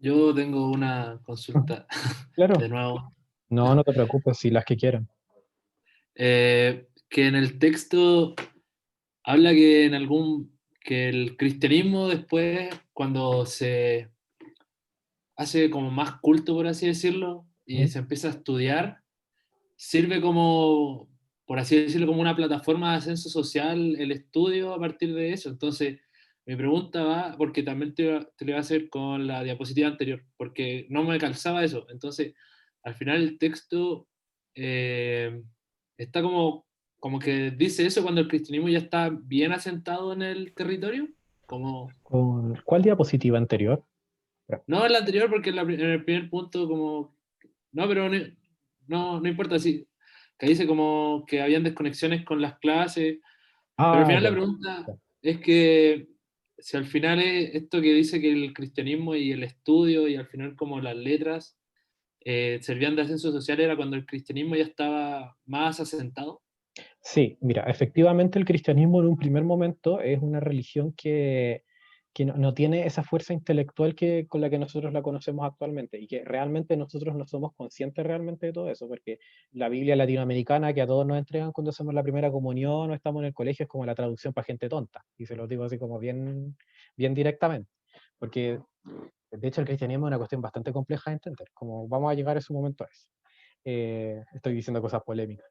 Yo tengo una Ujú, consulta claro. de nuevo. No, no te preocupes, si las que quieran. Que en el texto habla que que el cristianismo después, cuando se hace como más culto, por así decirlo, y Ujú. se empieza a estudiar, sirve como, por así decirlo, como una plataforma de ascenso social el estudio a partir de eso. Entonces, mi pregunta va, porque también te lo iba a hacer con la diapositiva anterior, porque no me calzaba eso. Entonces, al final el texto eh, está como que dice eso cuando el cristianismo ya está bien asentado en el territorio, como, ¿Cuál diapositiva anterior? Ya. no en la anterior, porque en el primer punto como, no, pero no importa, sí, que dice como que habían desconexiones con las clases, pero al Ah, final la ya. pregunta Ya. es que si al final es esto que dice que el cristianismo y el estudio y al final como las letras servían de ascenso social era cuando el cristianismo ya estaba más asentado. Sí, mira, efectivamente el cristianismo en un primer momento es una religión que no tiene esa fuerza intelectual con la que nosotros la conocemos actualmente y que realmente nosotros no somos conscientes realmente de todo eso, porque la Biblia latinoamericana que a todos nos entregan cuando hacemos la primera comunión o estamos en el colegio es como la traducción para gente tonta, y se lo digo así como bien, bien directamente, porque de hecho el cristianismo es una cuestión bastante compleja de entender, como vamos a llegar en su momento a eso. Estoy diciendo cosas polémicas.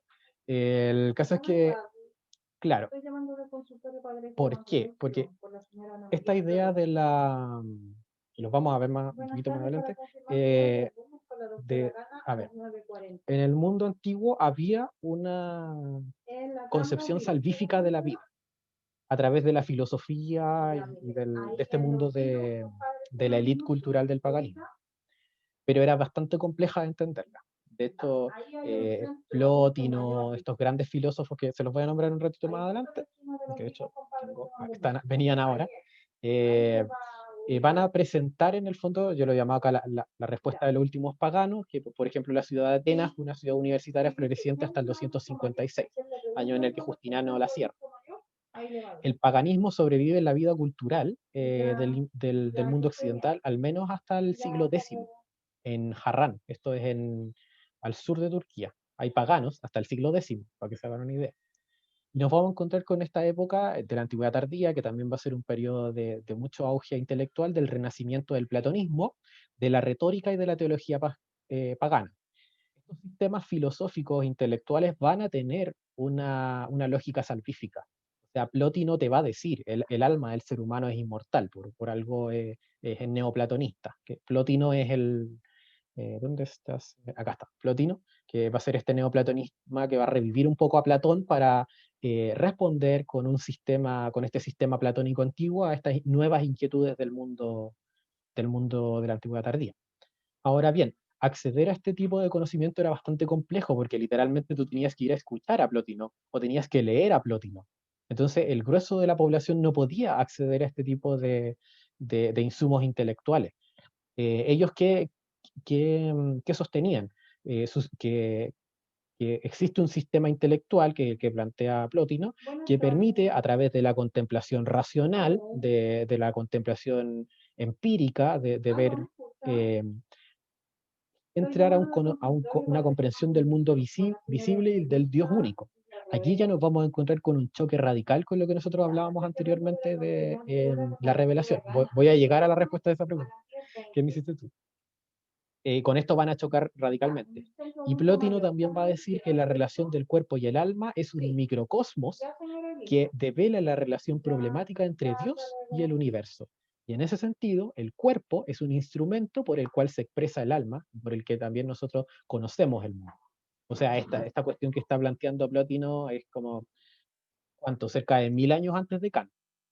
El caso es que, claro, ¿por qué? Porque esta idea de y los vamos a ver más, un poquito más adelante, eh, de, a ver, en el mundo antiguo había una concepción salvífica de la vida a través de la filosofía de este mundo de la élite cultural del paganismo, pero era bastante compleja de entenderla. De hecho, Plotino, estos grandes filósofos que se los voy a nombrar un ratito más adelante, que de hecho venían ahora, eh, van a presentar en el fondo, yo lo llamaba acá la respuesta de los últimos paganos, que por ejemplo la ciudad de Atenas fue una ciudad universitaria floreciente hasta el 256, año en el que Justiniano la cierra. El paganismo sobrevive en la vida cultural del mundo occidental, al menos hasta el siglo X, en Harran, esto es al sur de Turquía. Hay paganos hasta el siglo X, para que se hagan una idea. Y nos vamos a encontrar con esta época de la antigüedad tardía, que también va a ser un periodo de mucho auge intelectual, del renacimiento del platonismo, de la retórica y de la teología pagana. Estos sistemas filosóficos intelectuales van a tener una lógica salvífica. O sea, Plotino te va a decir, el alma del ser humano es inmortal, por algo es el neoplatonista, que Plotino es ¿dónde estás? Acá está, Plotino, que va a ser este neoplatonismo que va a revivir un poco a Platón para responder con con este sistema platónico antiguo a estas nuevas inquietudes del mundo de la antigüedad tardía. Ahora bien, acceder a este tipo de conocimiento era bastante complejo porque literalmente tú tenías que ir a escuchar a Plotino o tenías que leer a Plotino. Entonces, el grueso de la población no podía acceder a este tipo de insumos intelectuales. Ellos qué sostenían? Que existe un sistema intelectual que plantea Plotino que permite, a través de la contemplación racional, de la contemplación empírica, de ver eh, entrar una comprensión del mundo visible y del Dios único. Aquí ya nos vamos a encontrar con un choque radical con lo que nosotros hablábamos anteriormente de la revelación. Voy a llegar a la respuesta de esa pregunta. ¿Qué me hiciste tú? Con esto van a chocar radicalmente. Y Plotino también va a decir que la relación del cuerpo y el alma es un microcosmos que devela la relación problemática entre Dios y el universo. Y en ese sentido, el cuerpo es un instrumento por el cual se expresa el alma, por el que también nosotros conocemos el mundo. O sea, esta cuestión que está planteando Plotino es como, ¿cuánto? Cerca de 1000 años antes de Kant,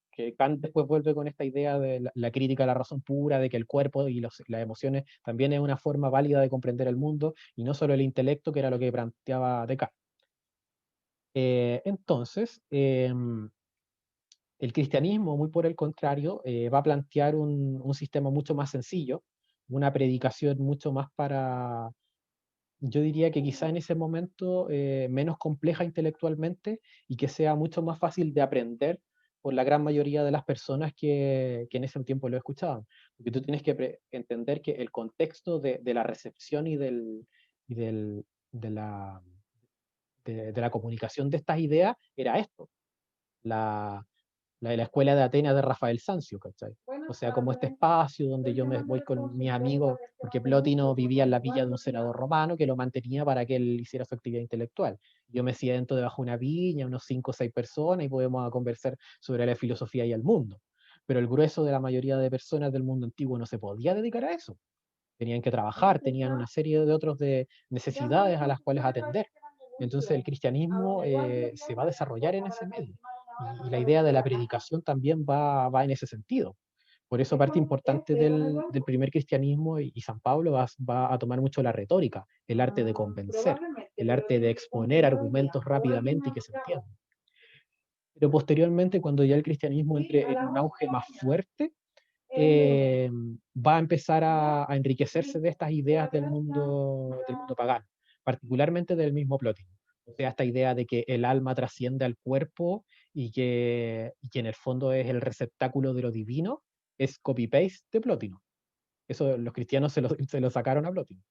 que Kant después vuelve con esta idea de la crítica a la razón pura, de que el cuerpo y las emociones también es una forma válida de comprender el mundo, y no solo el intelecto, que era lo que planteaba Descartes. Entonces, el cristianismo, muy por el contrario, va a plantear un sistema mucho más sencillo, una predicación mucho más yo diría que quizá en ese momento menos compleja intelectualmente y que sea mucho más fácil de aprender por la gran mayoría de las personas que en ese tiempo lo escuchaban. Porque tú tienes que entender que el contexto de la recepción y del, de, la, de la comunicación de estas ideas era esto, la, la de la escuela de Atenas de Rafael Sanzio, ¿cachai? O sea, como este espacio donde yo me voy con mis amigos, porque Plotino vivía en la villa de un senador romano que lo mantenía para que él hiciera su actividad intelectual. Yo me siento debajo de una viña, unos 5 o 6 personas, y podemos conversar sobre la filosofía y el mundo. Pero el grueso de la mayoría de personas del mundo antiguo no se podía dedicar a eso. Tenían que trabajar, tenían una serie de otros de necesidades a las cuales atender. Entonces el cristianismo se va a desarrollar en ese medio. Y la idea de la predicación también va en ese sentido. Por eso parte importante del primer cristianismo y San Pablo va a tomar mucho la retórica, el arte de convencer, el arte de exponer argumentos rápidamente y que se entiendan. Pero posteriormente, cuando ya el cristianismo entre en un auge más fuerte, va a empezar a enriquecerse de estas ideas del mundo pagano, particularmente del mismo Plotino. O sea, esta idea de que el alma trasciende al cuerpo y que en el fondo es el receptáculo de lo divino, es copy-paste de Plotino. Eso los cristianos se lo sacaron a Plotino.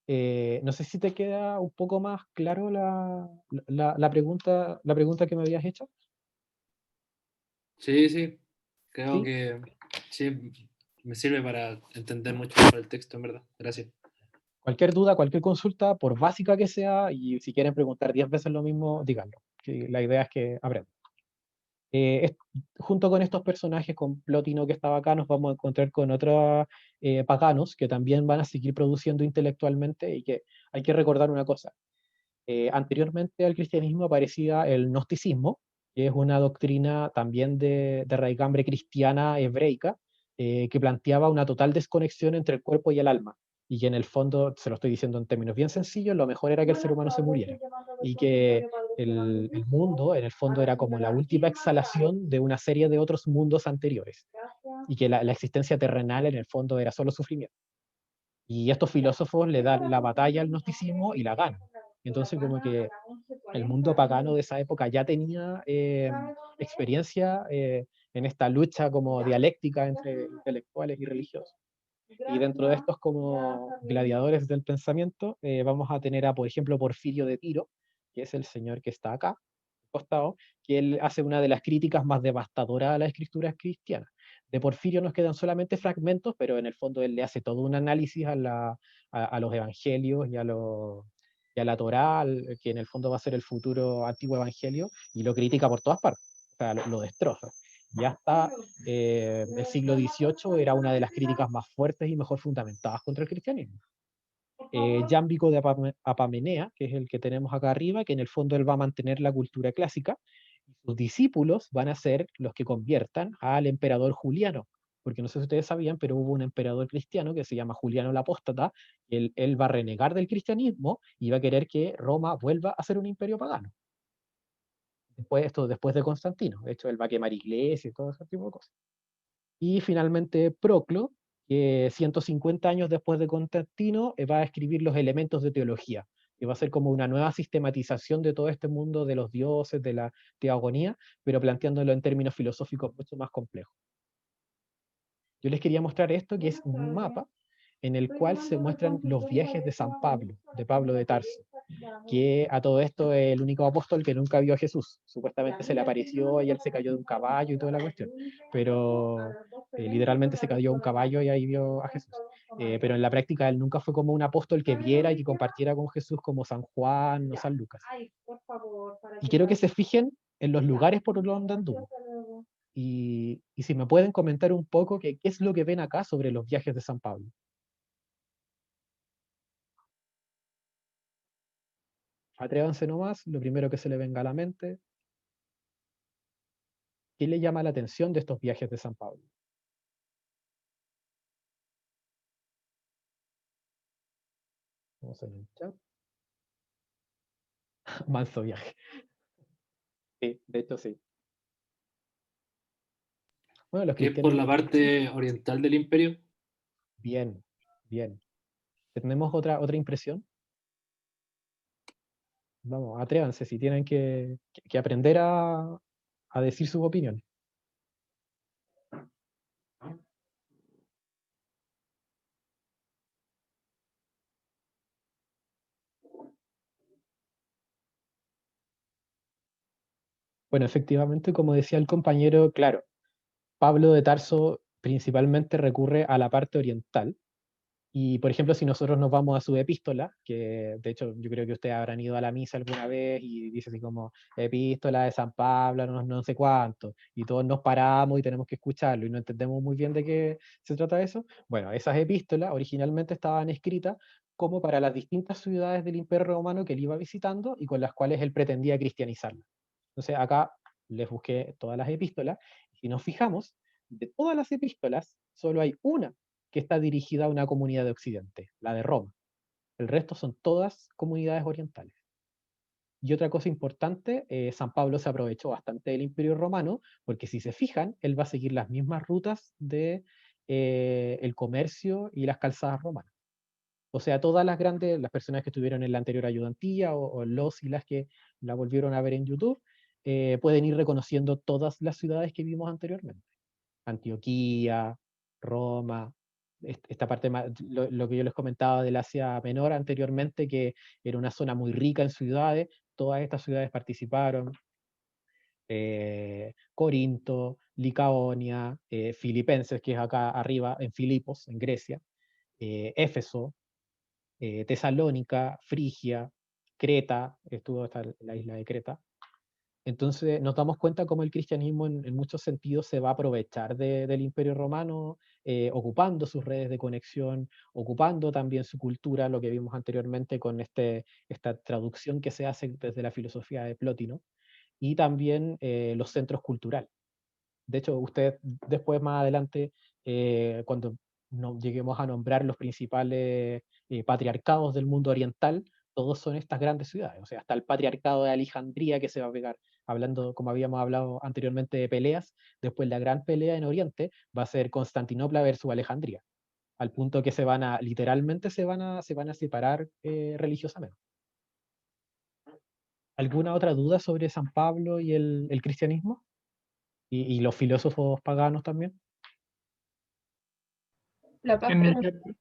No sé si te queda un poco más claro la pregunta que me habías hecho. Sí, sí, creo ¿Sí? que sí, me sirve para entender mucho mejor el texto, en verdad. Gracias. Cualquier duda, cualquier consulta, por básica que sea, y si quieren preguntar 10 veces lo mismo, díganlo. Que la idea es que aprendan. Junto con estos personajes, con Plotino que estaba acá, nos vamos a encontrar con otros paganos que también van a seguir produciendo intelectualmente y que hay que recordar una cosa. Anteriormente al cristianismo aparecía el gnosticismo, que es una doctrina también de raigambre cristiana hebreica, que planteaba una total desconexión entre el cuerpo y el alma, y que en el fondo, se lo estoy diciendo en términos bien sencillos, lo mejor era que el ser humano se muriera, y que el mundo en el fondo era como la última exhalación de una serie de otros mundos anteriores, y que la existencia terrenal en el fondo era solo sufrimiento. Y estos filósofos le dan la batalla al gnosticismo y la ganan. Entonces, como que el mundo pagano de esa época ya tenía experiencia en esta lucha como dialéctica entre intelectuales y religiosos. Y dentro de estos como gladiadores del pensamiento, vamos a tener a, por ejemplo, Porfirio de Tiro, que es el señor que está acá, costado, que él hace una de las críticas más devastadoras a las escrituras cristianas. De Porfirio nos quedan solamente fragmentos, pero en el fondo él le hace todo un análisis a los evangelios y a la Torá, que en el fondo va a ser el futuro antiguo evangelio, y lo critica por todas partes, o sea, lo destroza. Ya hasta el siglo XVIII era una de las críticas más fuertes y mejor fundamentadas contra el cristianismo. Jámblico de Apamenea, que es el que tenemos acá arriba, que en el fondo él va a mantener la cultura clásica, y sus discípulos van a ser los que conviertan al emperador Juliano, porque no sé si ustedes sabían, pero hubo un emperador cristiano que se llama Juliano el Apóstata, y él va a renegar del cristianismo y va a querer que Roma vuelva a ser un imperio pagano. Después de Constantino, de hecho él va a quemar iglesias y todo ese tipo de cosas. Y finalmente Proclo, que 150 años después de Constantino va a escribir los elementos de teología, que va a ser como una nueva sistematización de todo este mundo de los dioses, de la teogonía, pero planteándolo en términos filosóficos mucho más complejos. Yo les quería mostrar esto, que es un mapa en el cual se muestran los viajes de Pablo de Tarso, que a todo esto es el único apóstol que nunca vio a Jesús. Supuestamente se le apareció y él se cayó de un caballo y toda la cuestión, pero literalmente se cayó de un caballo y ahí vio a Jesús. Pero en la práctica él nunca fue como un apóstol que viera y que compartiera con Jesús como San Juan o San Lucas. Y quiero que se fijen en los lugares por donde anduvo. Y si me pueden comentar un poco qué es lo que ven acá sobre los viajes de San Pablo. Atrévanse nomás, lo primero que se le venga a la mente. ¿Qué le llama la atención de estos viajes de San Pablo? Vamos a ver el chat. Manso viaje. Sí, de hecho sí. Bueno, los Que es por cristianos, la parte oriental del imperio. bien, bien. ¿Tenemos otra impresión? Vamos, atrévanse, si tienen que aprender a decir sus opiniones. Bueno, efectivamente, como decía el compañero, claro, Pablo de Tarso principalmente recurre a la parte oriental. Y, por ejemplo, si nosotros nos vamos a su epístola, que de hecho yo creo que ustedes habrán ido a la misa alguna vez y dice así como epístola de San Pablo, no, no sé cuánto, y todos nos paramos y tenemos que escucharlo y no entendemos muy bien de qué se trata eso. Bueno, esas epístolas originalmente estaban escritas como para las distintas ciudades del Imperio Romano que él iba visitando y con las cuales él pretendía cristianizarlas. Entonces acá les busqué todas las epístolas y si nos fijamos, de todas las epístolas, solo hay una que está dirigida a una comunidad de Occidente, la de Roma. El resto son todas comunidades orientales. Y otra cosa importante, San Pablo se aprovechó bastante del Imperio Romano, porque si se fijan, él va a seguir las mismas rutas de el comercio y las calzadas romanas. O sea, todas las grandes, las personas que estuvieron en la anterior ayudantía o los y las que la volvieron a ver en YouTube, pueden ir reconociendo todas las ciudades que vimos anteriormente. Antioquía, Roma, esta parte, lo que yo les comentaba del Asia Menor anteriormente, que era una zona muy rica en ciudades, todas estas ciudades participaron, Corinto, Licaonia, Filipenses, que es acá arriba, en Filipos, en Grecia, Éfeso, Tesalónica, Frigia, Creta, estuvo hasta la isla de Creta. Entonces nos damos cuenta cómo el cristianismo en muchos sentidos se va a aprovechar del Imperio Romano, ocupando sus redes de conexión, ocupando también su cultura, lo que vimos anteriormente con esta traducción que se hace desde la filosofía de Plotino, y también los centros culturales. De hecho, usted después, más adelante, cuando lleguemos a nombrar los principales patriarcados del mundo oriental, todos son estas grandes ciudades. O sea, hasta el patriarcado de Alejandría que se va a pegar, hablando, como habíamos hablado anteriormente, de peleas. Después la gran pelea en Oriente va a ser Constantinopla versus Alejandría, al punto que literalmente se van a separar religiosamente. ¿Alguna otra duda sobre San Pablo y el cristianismo? Y los filósofos paganos también. La Paz En el preguntó, chat.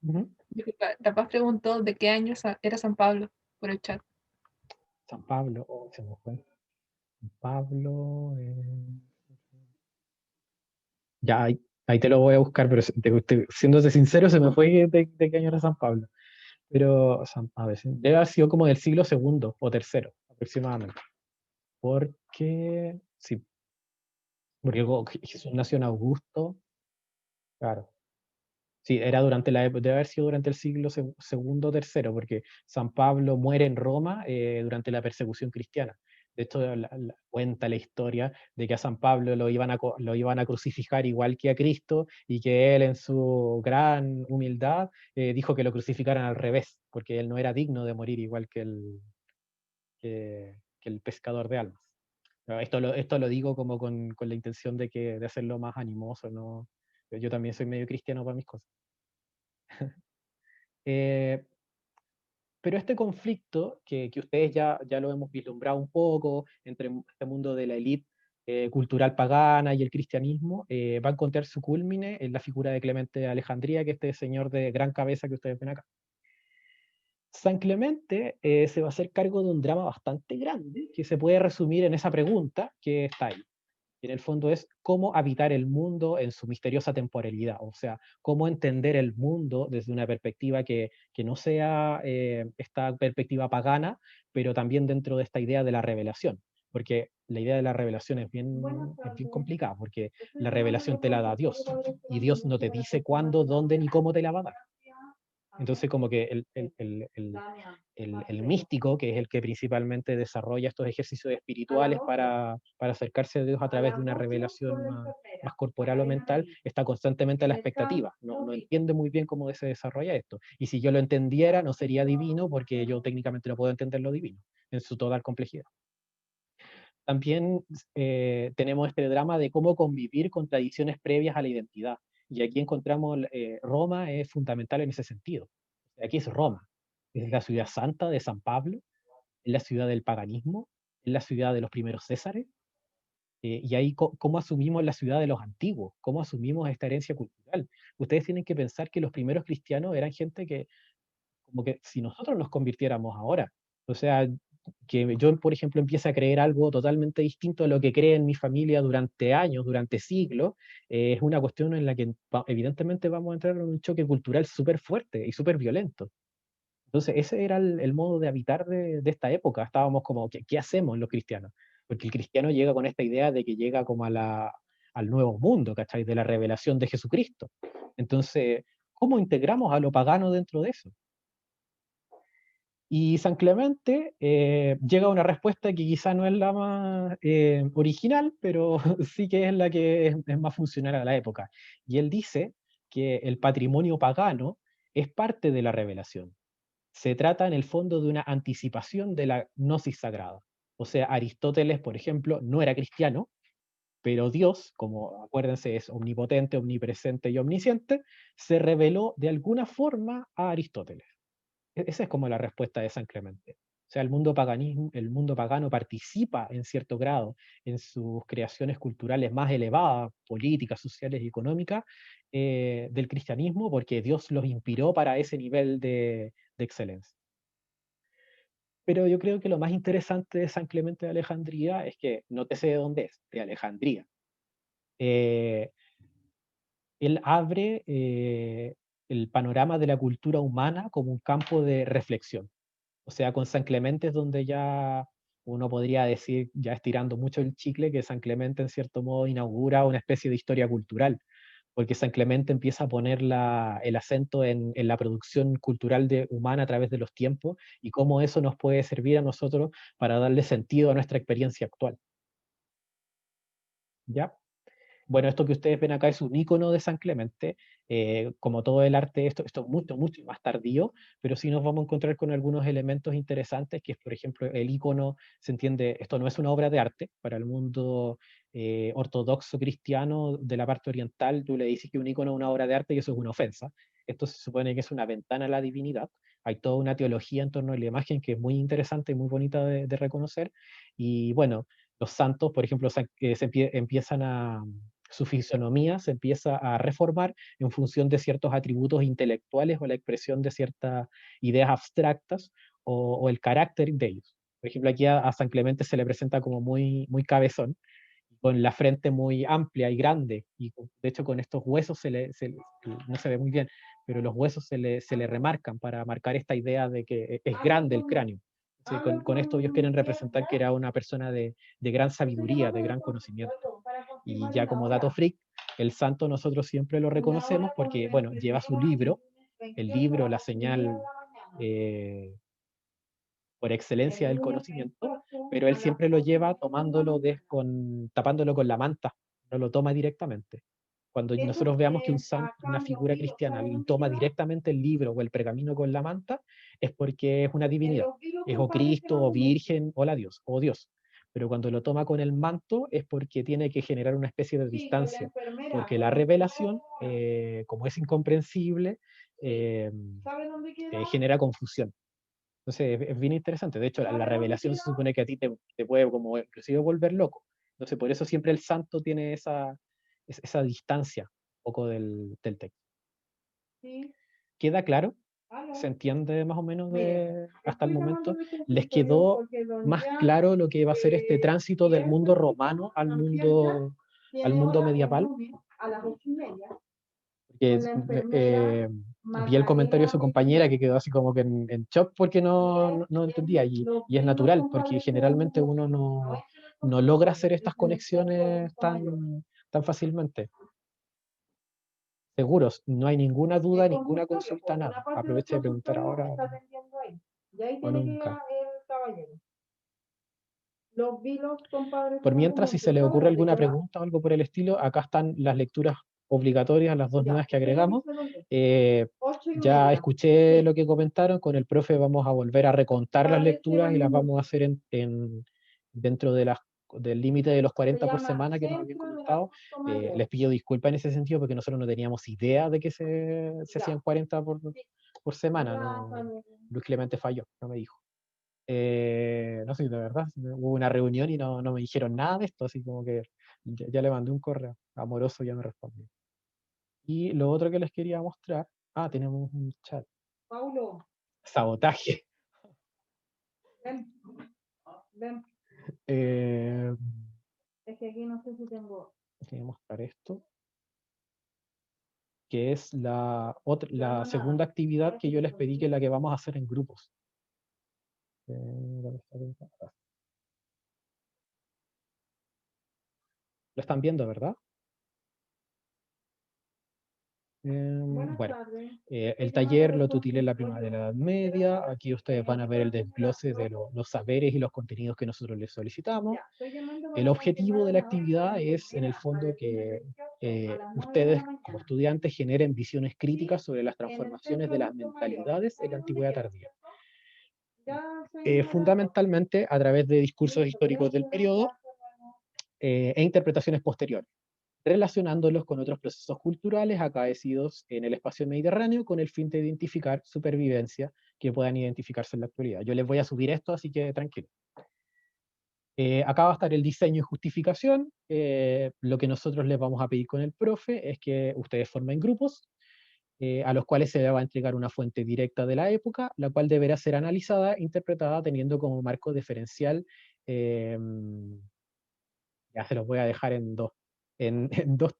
Ujú. disculpa, La Paz preguntó de qué año era San Pablo por el chat. San Pablo, oh, se me fue. San Pablo. Ya, ahí te lo voy a buscar, pero siéndote sincero, se me fue de qué año era San Pablo. Pero, a ver, debe haber sido como del siglo segundo o tercero, aproximadamente. Porque, sí, porque Jesús nació en Augusto, claro. Sí, era durante la época, debe haber sido durante el siglo segundo o tercero, porque San Pablo muere en Roma durante la persecución cristiana. De hecho, cuenta la historia de que a San Pablo lo iban a crucificar igual que a Cristo y que él en su gran humildad dijo que lo crucificaran al revés, porque él no era digno de morir igual que el pescador de almas. No, esto lo digo como con la intención de hacerlo más animoso, ¿no? Yo también soy medio cristiano para mis cosas. Eh, pero este conflicto, que ustedes ya lo hemos vislumbrado un poco, entre este mundo de la élite cultural pagana y el cristianismo, va a encontrar su culmine en la figura de Clemente de Alejandría, que es este señor de gran cabeza que ustedes ven acá. San Clemente se va a hacer cargo de un drama bastante grande, que se puede resumir en esa pregunta que está ahí. En el fondo es cómo habitar el mundo en su misteriosa temporalidad, o sea, cómo entender el mundo desde una perspectiva que no sea esta perspectiva pagana, pero también dentro de esta idea de la revelación, porque la idea de la revelación es bien complicada, porque la revelación te la da Dios, y Dios no te dice cuándo, dónde ni cómo te la va a dar. Entonces, como que el místico, que es el que principalmente desarrolla estos ejercicios espirituales para acercarse a Dios a través de una revelación más corporal o mental, está constantemente a la expectativa. No entiende muy bien cómo se desarrolla esto. Y si yo lo entendiera, no sería divino, porque yo técnicamente no puedo entender lo divino en su total complejidad. También tenemos este drama de cómo convivir con tradiciones previas a la identidad. Y aquí encontramos, Roma es fundamental en ese sentido. Aquí es Roma, es la ciudad santa de San Pablo, es la ciudad del paganismo, es la ciudad de los primeros Césares, Y ahí, ¿cómo asumimos la ciudad de los antiguos? ¿Cómo asumimos esta herencia cultural? Ustedes tienen que pensar que los primeros cristianos eran gente que, como que si nosotros nos convirtiéramos ahora, o sea, que yo, por ejemplo, empiece a creer algo totalmente distinto a lo que cree en mi familia durante años, durante siglos, es una cuestión en la que evidentemente vamos a entrar en un choque cultural súper fuerte y súper violento. Entonces, ese era el modo de habitar de esta época. Estábamos como, ¿qué hacemos los cristianos? Porque el cristiano llega con esta idea de que llega como al nuevo mundo, ¿cachai? De la revelación de Jesucristo. Entonces, ¿cómo integramos a lo pagano dentro de eso? Y San Clemente llega a una respuesta que quizá no es la más original, pero sí que es la que es más funcional a la época. Y él dice que el patrimonio pagano es parte de la revelación. Se trata en el fondo de una anticipación de la gnosis sagrada. O sea, Aristóteles, por ejemplo, no era cristiano, pero Dios, como acuérdense, es omnipotente, omnipresente y omnisciente, se reveló de alguna forma a Aristóteles. Esa es como la respuesta de San Clemente. O sea, el mundo pagano participa en cierto grado en sus creaciones culturales más elevadas, políticas, sociales y económicas, del cristianismo, porque Dios los inspiró para ese nivel de excelencia. Pero yo creo que lo más interesante de San Clemente de Alejandría es que, nótese de dónde es, de Alejandría. Eh, Él abre el panorama de la cultura humana como un campo de reflexión. O sea, con San Clemente es donde ya uno podría decir, ya estirando mucho el chicle, que San Clemente en cierto modo inaugura una especie de historia cultural, porque San Clemente empieza a poner el acento en la producción cultural humana a través de los tiempos y cómo eso nos puede servir a nosotros para darle sentido a nuestra experiencia actual. ¿Ya? Bueno, esto que ustedes ven acá es un icono de San Clemente. Como todo el arte, esto es mucho, mucho más tardío, pero sí nos vamos a encontrar con algunos elementos interesantes, que es, por ejemplo, el icono, se entiende, esto no es una obra de arte, para el mundo ortodoxo cristiano de la parte oriental, tú le dices que un icono es una obra de arte y eso es una ofensa. Esto se supone que es una ventana a la divinidad. Hay toda una teología en torno a la imagen que es muy interesante y muy bonita de reconocer. Y bueno, los santos, por ejemplo, empiezan su fisonomía se empieza a reformar en función de ciertos atributos intelectuales o la expresión de ciertas ideas abstractas o el carácter de ellos. Por ejemplo, aquí a San Clemente se le presenta como muy, muy cabezón, con la frente muy amplia y grande, y de hecho con estos huesos no se ve muy bien, pero los huesos se le remarcan para marcar esta idea de que es grande el cráneo. Sí, con esto ellos quieren representar que era una persona de gran sabiduría, de gran conocimiento. Y ya como dato freak, el santo nosotros siempre lo reconocemos porque, bueno, lleva su libro, el libro, la señal eh, por excelencia del conocimiento, pero él siempre lo lleva tapándolo con la manta, no lo toma directamente. Cuando nosotros veamos que un santo, una figura cristiana, toma directamente el libro o el pergamino con la manta, es porque es una divinidad, es o Cristo, o Virgen, o la Dios, o Dios. Pero cuando lo toma con el manto es porque tiene que generar una especie de distancia, porque la revelación, como es incomprensible, genera confusión. Entonces es bien interesante. De hecho, la revelación se supone que a ti te puede como inclusive volver loco. Entonces, por eso siempre el santo tiene esa distancia un poco del texto. ¿Queda claro? ¿Se entiende más o menos hasta el momento? ¿Les quedó más claro lo que va a ser este tránsito del mundo romano al mundo medieval? Porque vi el comentario de su compañera que quedó así como que en shock porque no entendía y es natural porque generalmente uno no logra hacer estas conexiones tan fácilmente. Seguros, no hay ninguna duda, ninguna consulta, nada. Aproveche de preguntar ahora o nunca. Por mientras, si se le ocurre alguna pregunta o algo por el estilo, acá están las lecturas obligatorias, las dos nuevas que agregamos. Ya escuché lo que comentaron, con el profe vamos a volver a recontar las lecturas y las vamos a hacer dentro del límite de los 40 por semana que nos habían comentado. Les pido disculpas en ese sentido porque nosotros no teníamos idea de que se hacían 40 por semana. Luis Clemente falló, no me dijo. No sé, de verdad, hubo una reunión y no me dijeron nada de esto, así como que Ya le mandé un correo, amoroso ya me respondió. Y lo otro que les quería mostrar, tenemos un chat. Paulo, Sabotaje. ven, ven. Eh, Es que aquí no sé si tengo. Voy a mostrar esto, que es la segunda actividad que yo les pedí, que es la que vamos a hacer en grupos. ¿Dónde está? Acá. Lo están viendo, ¿verdad? Buenas Bueno, tardes. el taller lo tutilé en la prima de la Edad Media. Aquí ustedes van a ver el desglose de los saberes y los contenidos que nosotros les solicitamos. Ya, estoy llamando El para objetivo de la confirmar una actividad hora. es, en el Mira, fondo, a las que 15:28, a las 9 de ustedes la como mañana. estudiantes generen visiones críticas sobre las En el transformaciones centro de las adulto mayor. mentalidades en la ¿Sabe dónde antigüedad queda, tardía. cierto? Ya, señora. Fundamentalmente a través de discursos Listo, históricos del gracias. periodo e interpretaciones posteriores, relacionándolos con otros procesos culturales acaecidos en el espacio mediterráneo con el fin de identificar supervivencia que puedan identificarse en la actualidad. Yo les voy a subir esto, así que tranquilo. Acá va a estar el diseño y justificación. Lo que nosotros les vamos a pedir con el profe es que ustedes formen grupos, a los cuales se les va a entregar una fuente directa de la época, la cual deberá ser analizada e interpretada teniendo como marco diferencial, ya se los voy a dejar en dos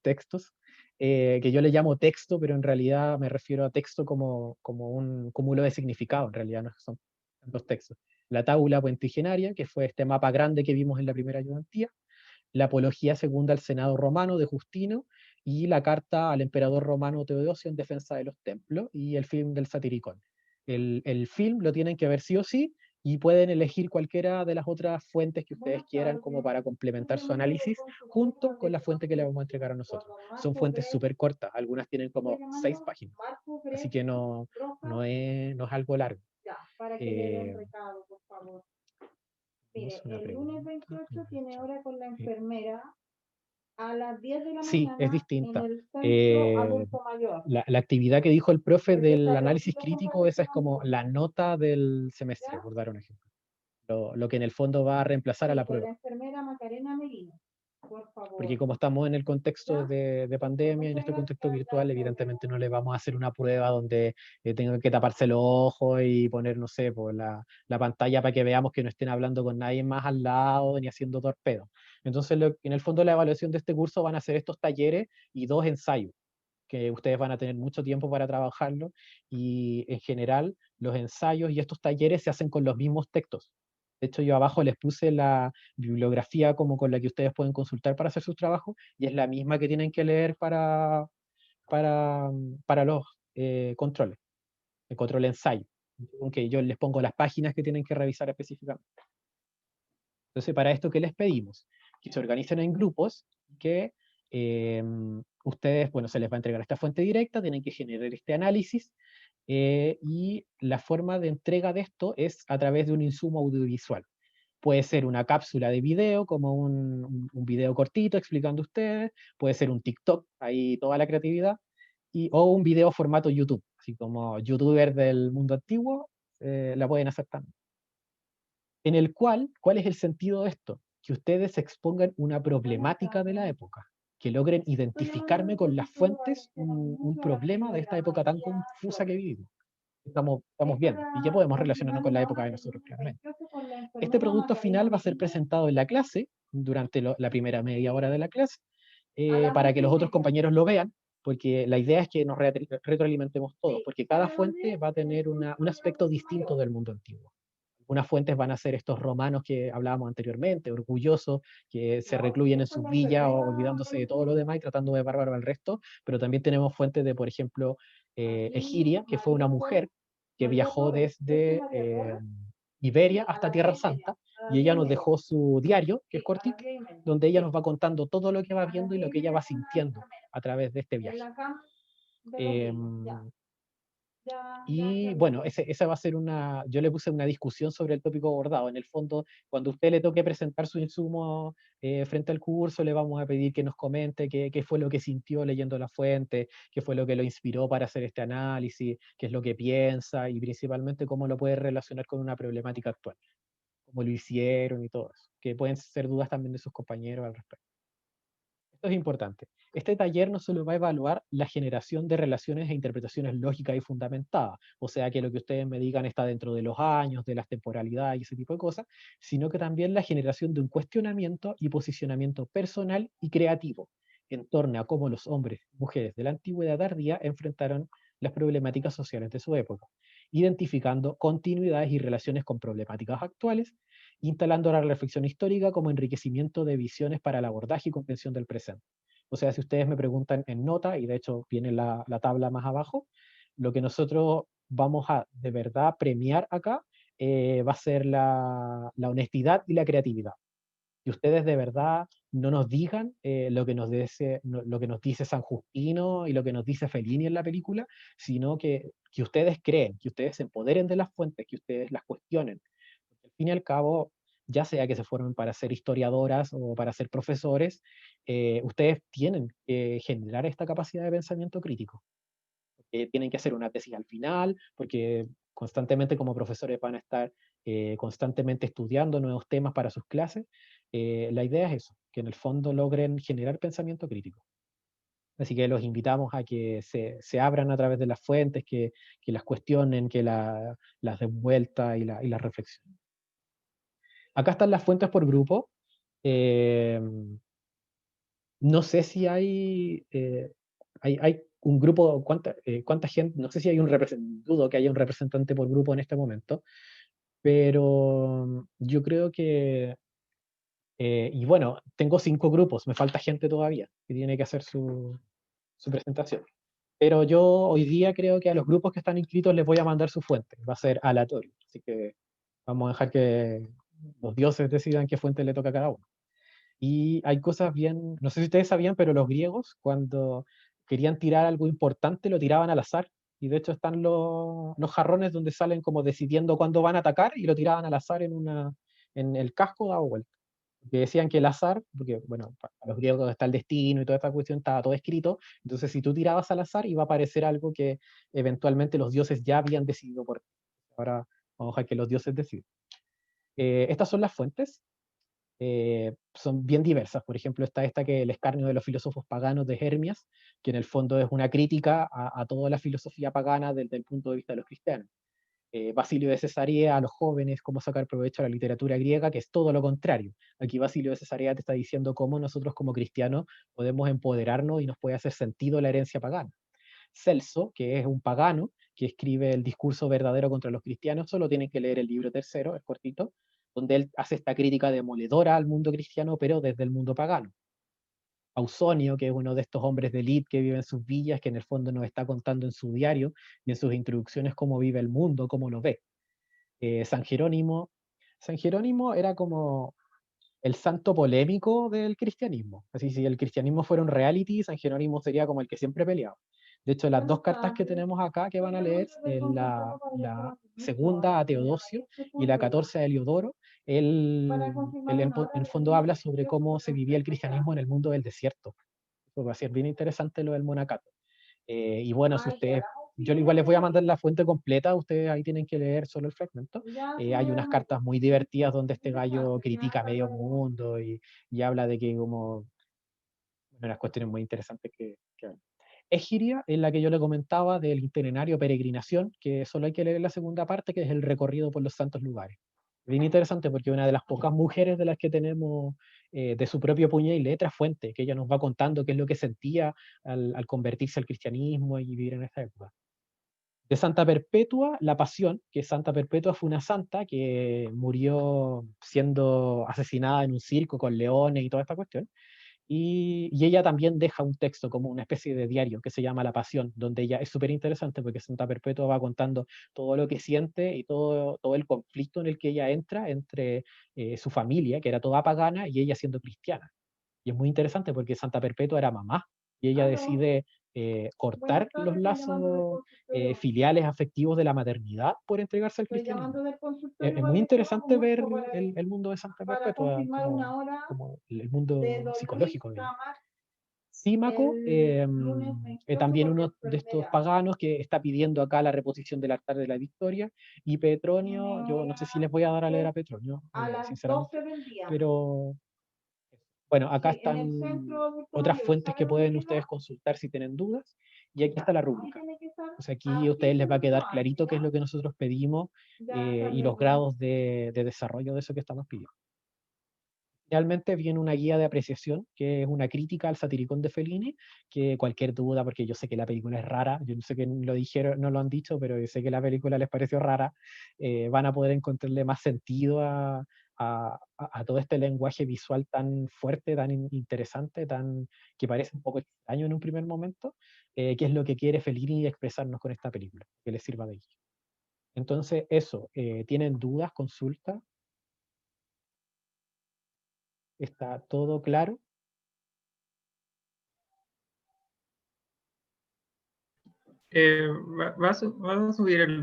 textos, que yo le llamo texto, pero en realidad me refiero a texto como un cúmulo de significado, en realidad no son dos textos. La Tábula Puentigenaria, que fue este mapa grande que vimos en la primera ayudantía, la Apología Segunda al Senado Romano de Justino, y la Carta al Emperador Romano Teodosio en defensa de los templos, y el film del Satiricón. El film lo tienen que ver sí o sí, y pueden elegir cualquiera de las otras fuentes que ustedes quieran como para complementar su análisis, junto con la fuente que le vamos a entregar a nosotros. Son fuentes súper cortas, algunas tienen como 6 páginas, así que no es algo largo. Ya, para que le den Eh, recado, por favor. Tenemos Mire, una el lunes pregunta en 28 el tiene chat. hora con la enfermera a las 10 de la Sí, es mañana en distinta. el centro Eh, adulto mayor. la actividad que dijo el profe Porque del está análisis Rosito crítico, esa es fortaleciendo como mucho, la nota del semestre, ¿ya? por dar un ejemplo. Lo que en el fondo va a reemplazar a Sí, la con prueba. la enfermera Macarena Merino, por Porque favor. como estamos en el contexto ¿Ya? de pandemia, en Muchas este contexto gracias, virtual, ya, evidentemente no le vamos a hacer una prueba donde tengan que taparse los ojos y poner, no sé, por la pantalla para que veamos que no estén hablando con nadie más al lado ni haciendo torpedo. Entonces, en el fondo, la evaluación de este curso van a ser estos talleres y 2 ensayos, que ustedes van a tener mucho tiempo para trabajarlo, y en general los ensayos y estos talleres se hacen con los mismos textos. De hecho, yo abajo les puse la bibliografía como con la que ustedes pueden consultar para hacer sus trabajos, y es la misma que tienen que leer para los controles, el control ensayo. Aunque yo les pongo las páginas que tienen que revisar específicamente. Entonces, para esto, ¿qué les pedimos? Que se organicen en grupos, que ustedes, bueno, se les va a entregar esta fuente directa, tienen que generar este análisis, y la forma de entrega de esto es a través de un insumo audiovisual. Puede ser una cápsula de video, como un video cortito explicando ustedes, puede ser un TikTok, ahí toda la creatividad, o un video formato YouTube, así como youtubers del mundo antiguo, la pueden hacer también. En el cual, ¿cuál es el sentido de esto? Que ustedes expongan una problemática de la época, que logren identificarme con las fuentes un problema de esta época tan confusa que vivimos. Estamos Es viendo y que para podemos relacionarnos confirmar con la una época hora de del nosotros, lunes claramente. 28 con la Este enfermera producto Macarena final va a ser Merino presentado en la clase, durante la primera media hora de la clase, a las para que los otros 8:30. compañeros lo vean, porque la idea es que nos retroalimentemos todos, Sí, porque cada ¿sabe fuente dónde? va a En el tener curso un del aspecto adulto distinto mayor. del mundo antiguo. Algunas fuentes van a ser estos romanos que hablábamos anteriormente, orgullosos, que se No, recluyen en esta es sus la villas enfermera olvidándose de todo lo Valentina. demás y tratando de bárbaro al resto, pero también tenemos fuentes de, por ejemplo, Aquí, Egiria, que fue una mujer que María viajó Torres. ¿Este desde María Torres? Iberia Sí, a hasta las Tierra 10:30. Santa, A las y ella nos 10:30. dejó su diario, que es Sí, a las cortito, 10:30. donde ella Sí, nos va contando todo lo que va a las viendo y lo que ella 10:30 va con la sintiendo enfermera. a través de este En viaje. la cama de los niños. Ya, Em, ya y lo bueno, vi. esa va a ser yo le puse una discusión sobre el tópico abordado. En el fondo, cuando a usted le toque presentar su insumo frente al curso, le vamos a pedir que nos comente qué fue lo que sintió leyendo la fuente, qué fue lo que lo inspiró para hacer este análisis, qué es lo que piensa y principalmente cómo lo puede relacionar con una problemática actual, cómo lo hicieron y todo eso, que pueden ser dudas también de sus compañeros al respecto. Esto es importante. Este taller no solo va a evaluar la generación de relaciones e interpretaciones lógicas y fundamentadas, o sea, que lo que ustedes me digan está dentro de los años, de las temporalidades y ese tipo de cosas, sino que también la generación de un cuestionamiento y posicionamiento personal y creativo en torno a cómo los hombres y mujeres de la antigüedad tardía enfrentaron las problemáticas sociales de su época, identificando continuidades y relaciones con problemáticas actuales, instalando la reflexión histórica como enriquecimiento de visiones para el abordaje y comprensión del presente. O sea, si ustedes me preguntan en nota, y de hecho viene la tabla más abajo, lo que nosotros vamos a de verdad premiar acá va a ser la honestidad y la creatividad. Y ustedes de verdad no nos digan lo que nos dice, lo que nos dice San Justino y lo que nos dice Fellini en la película, sino que ustedes creen, que ustedes se empoderen de las fuentes, que ustedes las cuestionen. Porque al fin y al cabo, ya sea que se formen para ser historiadoras o para ser profesores, ustedes tienen que generar esta capacidad de pensamiento crítico. Tienen que hacer una tesis al final, porque constantemente como profesores van a estar constantemente estudiando nuevos temas para sus clases. La idea es eso, que en el fondo logren generar pensamiento crítico. Así que los invitamos a que se abran a través de las fuentes, que las cuestionen, que las den vuelta y las reflexionen. Acá están las fuentes por grupo. Eh, no sé si hay un grupo, cuánta gente, no sé si hay un representante, dudo que haya un representante por grupo en este momento, pero yo creo que, y bueno, tengo 5 grupos, me falta gente todavía que tiene que hacer su presentación. Pero yo hoy día creo que a los grupos que están inscritos les voy a mandar su fuente, va a ser aleatorio, así que vamos a dejar que los dioses decidan qué fuente le toca a cada uno. Y hay cosas bien, no sé si ustedes sabían, pero los griegos cuando querían tirar algo importante lo tiraban al azar. Y de hecho están los jarrones donde salen como decidiendo cuándo van a atacar y lo tiraban al azar en el casco dado vuelta. Que decían que el azar, porque bueno, para los griegos está el destino y toda esta cuestión, estaba todo escrito. Entonces si tú tirabas al azar iba a aparecer algo que eventualmente los dioses ya habían decidido por ti. Ahora vamos a dejar que los dioses deciden. Estas son las fuentes. Son bien diversas. Por ejemplo, está esta que es el escarnio de los filósofos paganos de Hermias, que en el fondo es una crítica a toda la filosofía pagana desde el punto de vista de los cristianos. Basilio de Cesarea a los jóvenes, cómo sacar provecho a la literatura griega, que es todo lo contrario. Aquí Basilio de Cesarea te está diciendo cómo nosotros como cristianos podemos empoderarnos y nos puede hacer sentido la herencia pagana. Celso, que es un pagano, que escribe el discurso verdadero contra los cristianos, solo tienen que leer el libro tercero, es cortito, donde él hace esta crítica demoledora al mundo cristiano, pero desde el mundo pagano. Ausonio, que es uno de estos hombres de élite que vive en sus villas, que en el fondo nos está contando en su diario y en sus introducciones cómo vive el mundo, cómo lo ve. San Jerónimo. San Jerónimo era como el santo polémico del cristianismo. Así, si el cristianismo fuera un reality, San Jerónimo sería como el que siempre peleaba. De hecho, las 2 cartas que tenemos acá que van a leer, la segunda a Teodosio y la 14 a Heliodoro, él en fondo habla sobre cómo se vivía el cristianismo en el mundo del desierto. Eso va a ser bien interesante lo del monacato. Y bueno, si ustedes, yo igual les voy a mandar la fuente completa, ustedes ahí tienen que leer solo el fragmento. Hay unas cartas muy divertidas donde este gallo critica a medio mundo y habla de que como, bueno, unas cuestiones muy interesantes que hablan. Egiria es la que yo le comentaba del itinerario peregrinación, que solo hay que leer la segunda parte, que es el recorrido por los santos lugares. Bien interesante porque una de las pocas mujeres de las que tenemos de su propio puño y letra fuente, que ella nos va contando qué es lo que sentía al convertirse al cristianismo y vivir en esta época. De Santa Perpetua, la Pasión, que Santa Perpetua fue una santa que murió siendo asesinada en un circo con leones y toda esta cuestión. Y ella también deja un texto como una especie de diario que se llama La Pasión, donde ella es súper interesante porque Santa Perpetua va contando todo lo que siente y todo el conflicto en el que ella entra entre su familia, que era toda pagana, y ella siendo cristiana. Y es muy interesante porque Santa Perpetua era mamá y ella decide cortar los lazos filiales afectivos de la maternidad por entregarse al cristianismo. Es muy interesante ver el mundo de Santa Perpetua, como el mundo psicológico de ella. Símaco, también uno de estos paganos que está pidiendo acá la reposición del altar de la victoria, y Petronio, yo no sé si les voy a dar a leer a Petronio, sinceramente, pero Bueno, acá Sí, en el están centro virtual otras de fuentes que desarrollo pueden digital, ustedes consultar si tienen dudas, y aquí está la rúbrica. tiene que estar Entonces aquí a a ustedes les va a 15 quedar minutos clarito qué es antes, lo que nosotros pedimos ¿ya? y También los pueden- grados de desarrollo de eso que estamos pidiendo. Realmente viene una guía de apreciación, que es una crítica al satiricón de Fellini, que cualquier duda, porque yo sé que la película es rara, yo no sé que lo dijeron, no lo han dicho, pero yo sé que la película les pareció rara, van a poder encontrarle más sentido a todo este lenguaje visual tan fuerte, tan interesante, que parece un poco extraño en un primer momento, que es lo que quiere Fellini expresarnos con esta película, que les sirva de guía. Entonces, eso, ¿tienen dudas, consultas? ¿Está todo claro? ¿Vas a subir el